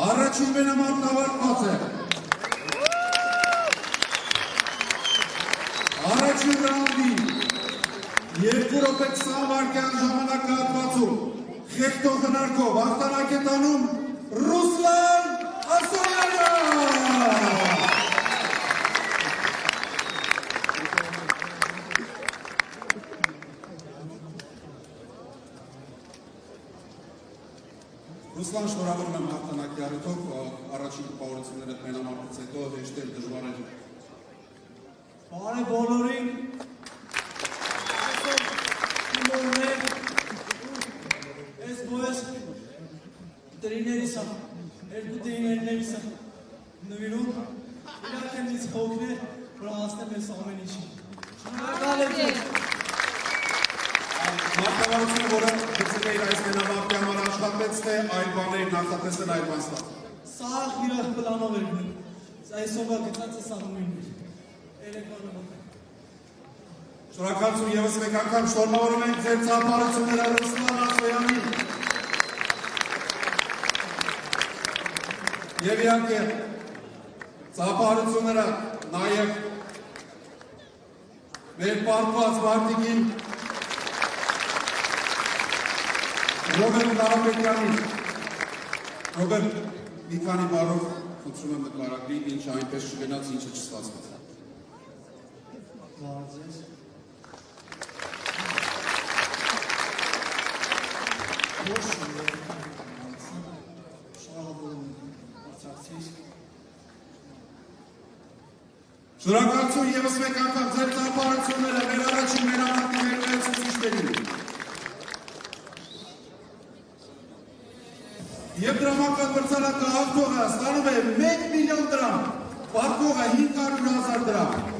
Առաջին մենամարտն ավարտված է։ Առաջին ռաունդի 2 րոպե 20 վայրկյան ժամանակահատվածում խեղդող հնարքով հաղթանակ է տանում Ռուսլան Ասոյանը։ Ռուսլան, շնորհավորում եմ հաղթանակի առիթով, առաջին տպավորությունները մենամարտից հետո հեշտ էլ դժվար էր։ Բարև բոլորին, իմորներ, ես բոյես տրիներիս եմ, երկու տրիներներիս եմ նվիրում, իրակ եմ ինձ հոգներ, որ հասնեմ ես ամեն ինչի։ Շնորհակալ եմ ձեզ։ Մարտավարությունը, որը գծել էիր այս մենամարտի համար աշխատվեց, թե այլ բաներ նախատեսել այլ բան ստացել։ Սաղ իրար պլանով էր գնում, այսօրվա գծածը սաղմույն էր, Շնորհակալություն ևս մեկ անգամ շնորհավորում ենք ձեր ծափարությունները Ռուսլան Ասոյանին։ Եվ իհարկե ծափարությունները նաև մեր պարտված մարդիկին Ռոբերտ Կարապետյանին։ Ռոբերտ, մի քանի բառով խնդրում եմ նկարագրի, ինչը այնպես չգնաց, ինչը չստացվեց։ Բարձես։ Շնորհակալություն ևս մեկ անգամ ձեր ծափարությունները մեր առաջին մենամարտի ներկայացուցիչներին։ Եվ դրամական մրցանակը հաղթողը ստանում է 1 միլիոն դրամ, պարտվողը 500,000 դրամ։